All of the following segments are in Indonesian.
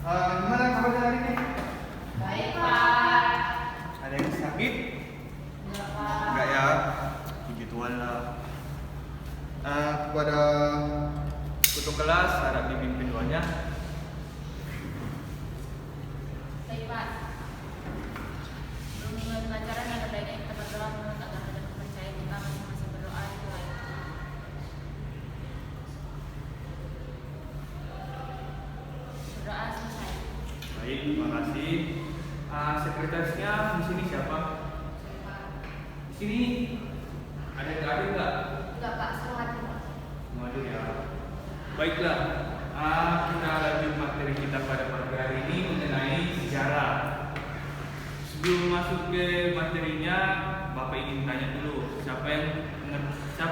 Gimana kabarnya hari ini? Baik, Pak. Ada yang sakit? Enggak, Pak. Enggak ya? Puji Tuhan lah. Kepada ketua kelas harap dipimpin doanya. Baik, Pak. Sebelum mulai pelajaran ada baiknya kita berdoa menurut agama dan kepercayaan kita masing-masing berdoa itu baik. Berdoa selesai. Baik, terima kasih. Sekretarisnya di sini siapa? Baik, Pak. Di sini ada yang hadir nggak? Enggak, Pak. Selamat, Pak. Mau hadir ya. Baiklah, kita lanjut materi kita pada pagi hari ini mengenai sejarah. Sebelum masuk ke materinya, Bapak ingin tanya dulu, siapa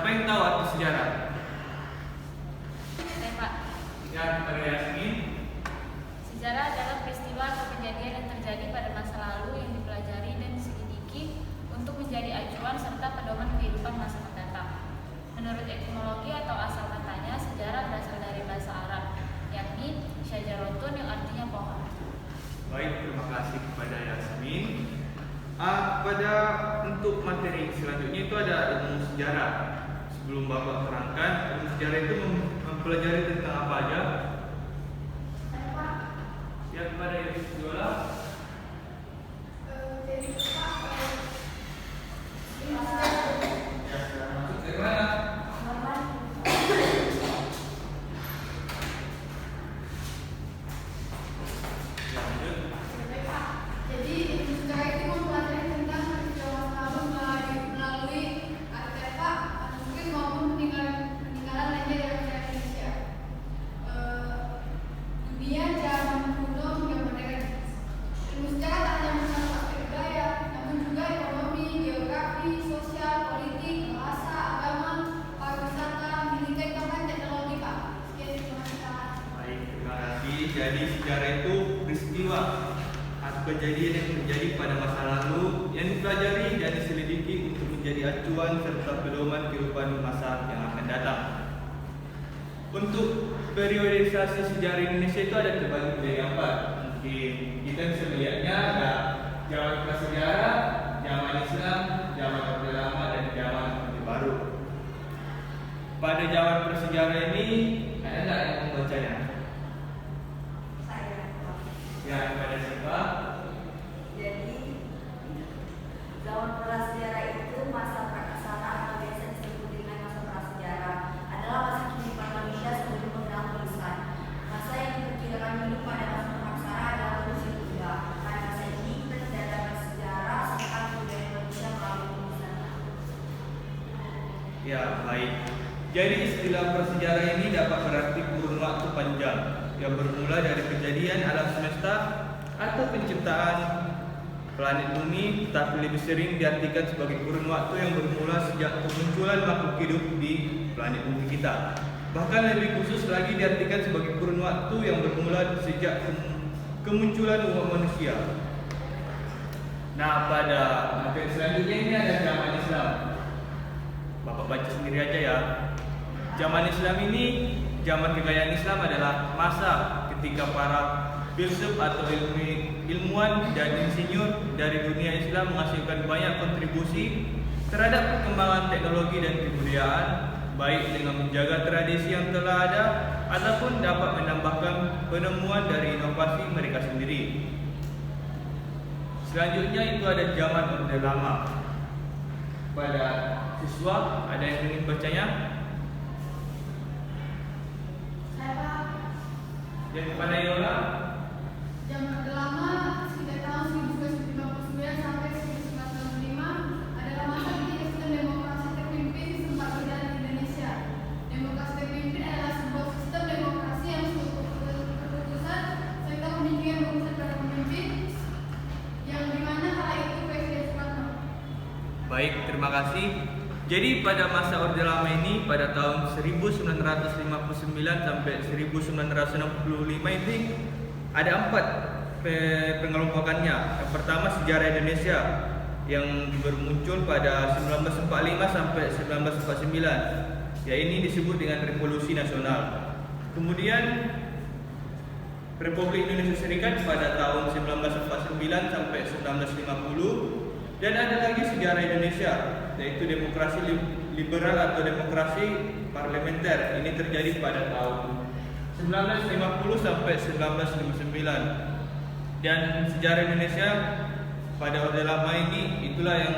yang tahu arti sejarah? Baik, Pak. Ya, kepada Yasmin. Sejarah adalah peristiwa atau kejadian yang terjadi pada masa lalu yang dipelajari dan diselidiki untuk menjadi acuan serta pedoman kehidupan masa mendatang. Menurut etimologi atau asal katanya, sejarah berasal dari bahasa Arab, yakni syajarotun yang artinya pohon. Baik, terima kasih kepada Yasmin. Untuk materi selanjutnya itu ada ilmu sejarah. Sebelum Bapak terangkan, ilmu sejarah itu mempelajari tentang apa aja? Ya, kepada Ibu Yola. Ya, sudah masuk dari mana? Ya, lanjut. Jadi ilmu sejarah itu mempelajari tentang peristiwa masa lalu melalui artefak, manuskrip maupun peninggalan lainnya dari sejarah Indonesia. Dunia zaman kuno hingga modern. Ilmu sejarah tak hanya mengenal aspek budaya, namun juga ekonomi, geografi, sosial, politik, bahasa, agama, pariwisata, militer, bahkan teknologi, Pak. Sekian terima kasih, Pak. Baik, terima kasih. Jadi sejarah itu peristiwa atau kejadian yang terjadi pada masa lalu yang dipelajari dan diselidiki untuk menjadi acuan serta pedoman kehidupan masa yang akan datang. Untuk periodisasi sejarah Indonesia itu ada terbagi menjadi empat. Mungkin kita bisa melihatnya ada zaman prasejarah, zaman Islam, zaman Orde Lama, dan zaman Orde Baru. Pada zaman prasejarah ini ada nggak yang membacanya? Saya, Pak. Ya, kepada siapa? Jadi zaman prasejarah itu masa prakasara atau biasa disebut dengan masa prasejarah adalah masa kehidupan manusia sebelum penggunaan tulisan. Masa yang diperkirakan hidup pada masa praksara adalah manusia muda. Pada masa ini kita tidak dapat sejarah tentang budaya manusia melalui tulisan. Ya, baik. Jadi istilah prasejarah ini dapat berarti kurun waktu panjang yang bermula dari kejadian alam semesta atau penciptaan planet bumi, tapi lebih sering diartikan sebagai kurun waktu yang bermula sejak kemunculan makhluk hidup di planet bumi kita. Bahkan lebih khusus lagi diartikan sebagai kurun waktu yang bermula sejak kemunculan umat manusia. Nah, pada materi selanjutnya ini ada zaman Islam. Bapak baca sendiri aja ya. Zaman Islam ini, zaman kekayaan Islam adalah masa ketika para filsuf atau ilmuwan dan insinyur dari dunia Islam menghasilkan banyak kontribusi terhadap perkembangan teknologi dan kebudayaan, baik dengan menjaga tradisi yang telah ada ataupun dapat menambahkan penemuan dari inovasi mereka sendiri. Selanjutnya itu ada zaman Orde Lama. Pada siswa ada yang ingin bacanya? Saya, Pak. Yang kepada Yola? Zaman Orde Lama sekitar tahun 1959 sampai 1965 adalah masa ketika sistem demokrasi terpimpin sempat berjalan di Indonesia. Demokrasi terpimpin adalah sebuah sistem demokrasi yang keputusan serta pemilihan urusan para pemimpin yang dimana kala itu Presiden Soekarno. Baik, terima kasih. Jadi pada masa Orde Lama ini pada tahun 1959 sampai 1965 ini ada 4 pengelompokannya. Yang pertama sejarah Indonesia yang bermuncul pada 1945 sampai 1949. Ya, ini disebut dengan Revolusi Nasional. Kemudian Republik Indonesia Serikat pada tahun 1949 sampai 1950, dan ada lagi sejarah Indonesia, yaitu demokrasi liberal atau demokrasi parlementer. Ini terjadi pada tahun 1950 sampai 1959. Dan sejarah Indonesia pada Orde Lama ini itulah yang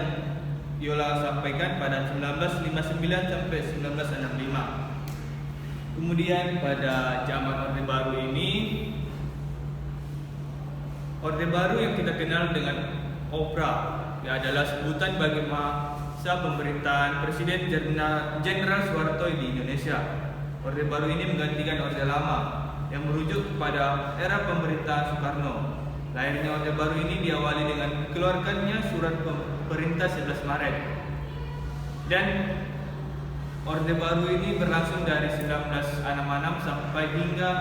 Yola sampaikan pada 1959 sampai 1965. Kemudian pada zaman Orde Baru ini, Orde Baru yang kita kenal dengan OPRA, adalah sebutan bagi masa pemerintahan Presiden Jenderal Soeharto di Indonesia. Orde Baru ini menggantikan Orde Lama yang merujuk kepada era pemerintahan Soekarno. Lahirnya Orde Baru ini diawali dengan dikeluarkannya Surat Perintah 11 Maret. Dan Orde Baru ini berlangsung dari 1966 sampai hingga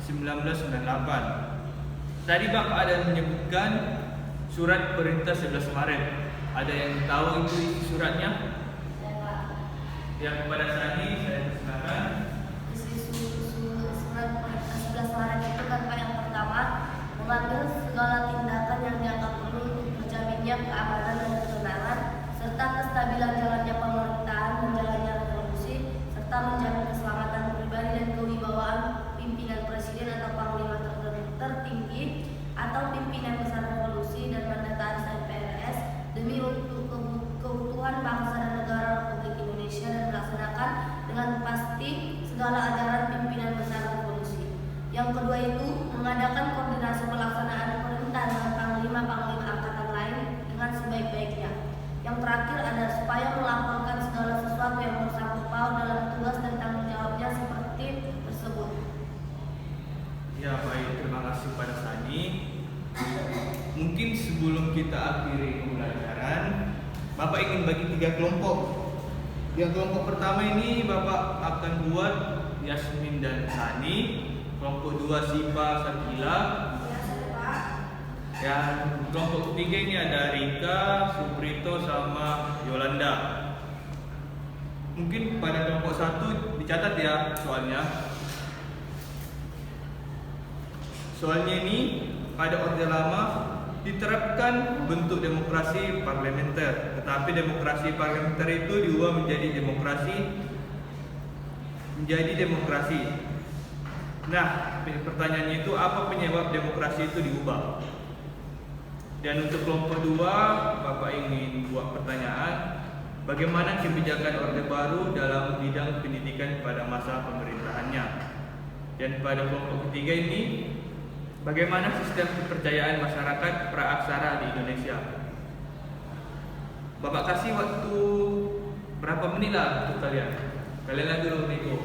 1998. Tadi Bapak ada menyebutkan Surat Perintah 11 Maret. Ada yang tahu itu isi suratnya? Yang kepada Sani, saya persilakan. Surat Perintah 11 Maret itu kan yang pertama, mengambil segala tindakan yang dianggap perlu untuk terjaminnya keamanan dan ketenangan, serta kestabilan jalannya pemerintahan dan jalannya revolusi, serta menjamin keselamatan pribadi dan kewibawaan pimpinan presiden atau panglima tertinggi atau pimpinan besar revolusi dan mandataris MPRS demi untuk keutuhan bangsa dan negara Republik Indonesia, dan melaksanakan dengan pasti segala ajaran pimpinan besar revolusi. Yang kedua itu mengadakan koordinasi pelaksanaan perintah dengan panglima-panglima angkatan lain dengan sebaik-baiknya. Yang terakhir ada supaya melaporkan segala sesuatu yang bersangkut paut dalam tugas dan tanggung jawabnya seperti tersebut. Ya baik, terima kasih pada Sani. Mungkin sebelum kita akhiri pembelajaran, Bapak ingin bagi 3 kelompok. Yang kelompok pertama ini Bapak akan buat Yasmin dan Sani. Kelompok 2 Sipa, Sakila. Yang kelompok ketiga ini ada Rika, Suprito, sama Yolanda. Mungkin pada kelompok 1 dicatat ya soalnya. Soalnya ini pada Orde Lama diterapkan bentuk demokrasi parlementer, tetapi demokrasi parlementer itu diubah menjadi demokrasi. Nah, pertanyaannya itu apa penyebab demokrasi itu diubah? Dan untuk kelompok 2, Bapak ingin buat pertanyaan, bagaimana kebijakan Orde Baru dalam bidang pendidikan pada masa pemerintahannya? Dan pada kelompok ketiga ini, bagaimana sistem kepercayaan masyarakat praaksara di Indonesia? Bapak kasih waktu berapa menit lah untuk kalian? Kalian lagi dulu Niko.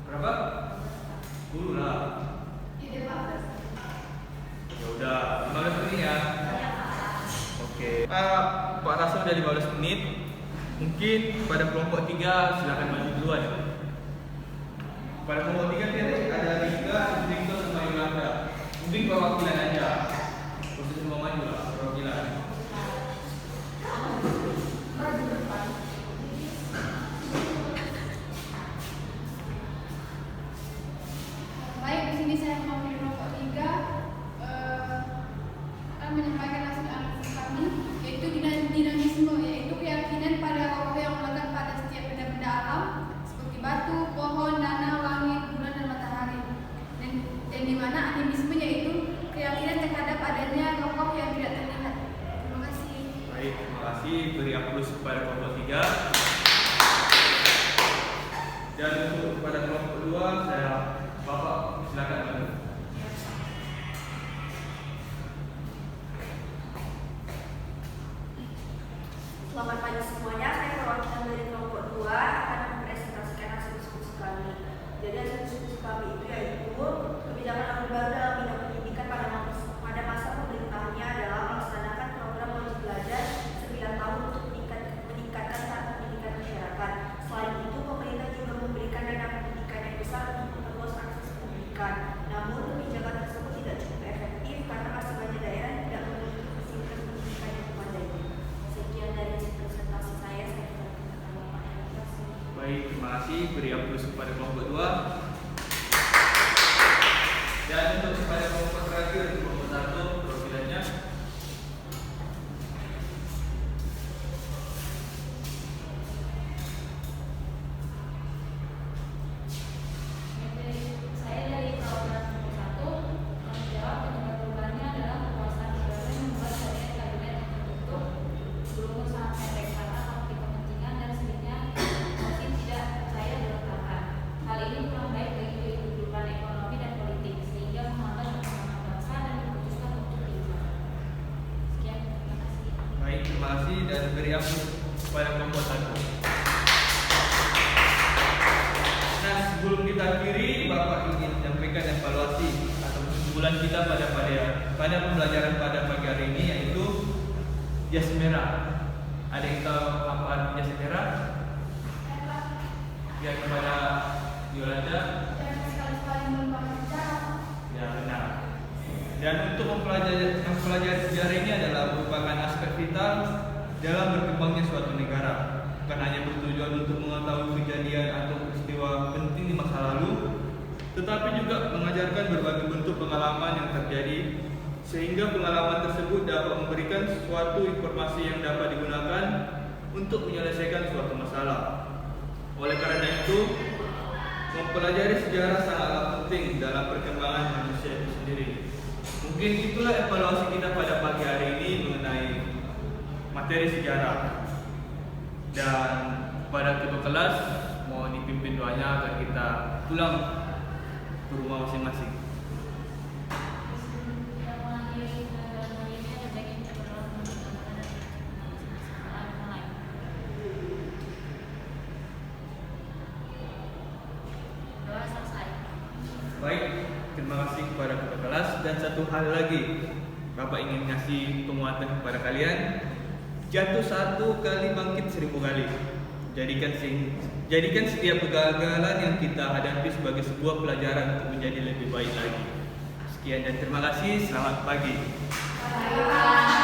Berapa? 10 lah. Ya udah, 15 menit ya. Oke. Pak Rasa udah 15 menit. Mungkin pada kelompok 3 silakan maju duluan. Pada kelompok 3 ada Rika, Suprito, sama Yolanda. Mungkin perwakilan aja. Khusus semua maju lah, perwakilan. Baik, di sini saya mewakili kelompok 3 akan menyampaikan hasil analisis kami, yaitu dinamisme, yaitu keyakinan pada Allah yang melekat pada setiap benda-benda alam seperti batu, pohon, danau, langit, bulan, dan matahari. Dan di mana animisme yaitu keyakinan terhadap adanya roh yang tidak terlihat. Terima kasih. Baik, terima kasih. Beri aplaus kepada kelompok 3. Dan untuk pada kelompok 2, saya Bapak silakan maju. Selamat pagi semuanya, saya perwakilan dari kelompok 2 akan mempresentasikan hasil diskusi kami. Jadi hasil diskusi kami itu yaitu kebijakan Orde Baru dalam bidang pendidikan pada masa pemerintahannya adalah melaksanakan program wajib belajar 9 tahun untuk meningkatkan taraf pendidikan masyarakat. Selain itu, pemerintah juga memberikan dana pendidikan yang besar untuk memperluas akses pendidikan. Namun, kebijakan tersebut tidak cukup efektif karena masih banyak daerah yang tidak memiliki fasilitas pendidikan yang memadai. Sekian dari presentasi saya kembalikan Bapak. Terima kasih. Baik, terima kasih. Beri aplaus kepada kelompok 2. Dan untuk pada kelompok terakhir, kelompok 1 profilannya. Saya dari program 1 yang jawab penyebab perubahannya adalah kekuasaan negara yang membuat syariat kabinet yang terbentuk belum sangat pendek karena konflik kepentingan dan seringnya masih tidak percaya diletakkan. Hal ini kurang baik bagi kehidupan ekonomi dan politik sehingga menghambat perkembangan bangsa dan diputuskan untuk diubah. Sekian, terima kasih. Baik, terima kasih dan beri ampun kepada kelompok 1. Nah, sebelum kita akhiri, Bapak ingin menyampaikan evaluasi atau kesimpulan kita pada pembelajaran pada pagi hari ini, yaitu jas merah. Ada yang tahu apa arti jas merah? Ya, kepada Yolanda. Jangan sekali-sekali melupakan sejarah. Ya, benar. Dan untuk mempelajari sejarah ini adalah merupakan aspek vital dalam berkembangnya suatu negara. Bukan hanya bertujuan untuk mengetahui kejadian atau peristiwa penting di masa lalu, tetapi juga mengajarkan berbagai bentuk pengalaman yang terjadi, sehingga pengalaman tersebut dapat memberikan suatu informasi yang dapat digunakan untuk menyelesaikan suatu masalah. Oleh karena itu, mempelajari sejarah sangatlah penting dalam perkembangan manusia itu sendiri. Mungkin itulah evaluasi kita pada pagi hari ini mengenai materi sejarah. Dan pada ketua kelas mohon dipimpin doanya agar kita pulang ke rumah masing-masing. Yang mengakhiri pelajaran ini ada bagian perkenalan dan mulai. Doa selesai. Baik, terima kasih kepada ketua kelas. Dan satu hal lagi, Bapak ingin ngasih penguatan kepada kalian. Jatuh 1 kali, bangkit 1000 kali. Jadikan setiap kegagalan yang kita hadapi sebagai sebuah pelajaran untuk menjadi lebih baik lagi. Sekian dan terima kasih. Selamat pagi. Bye.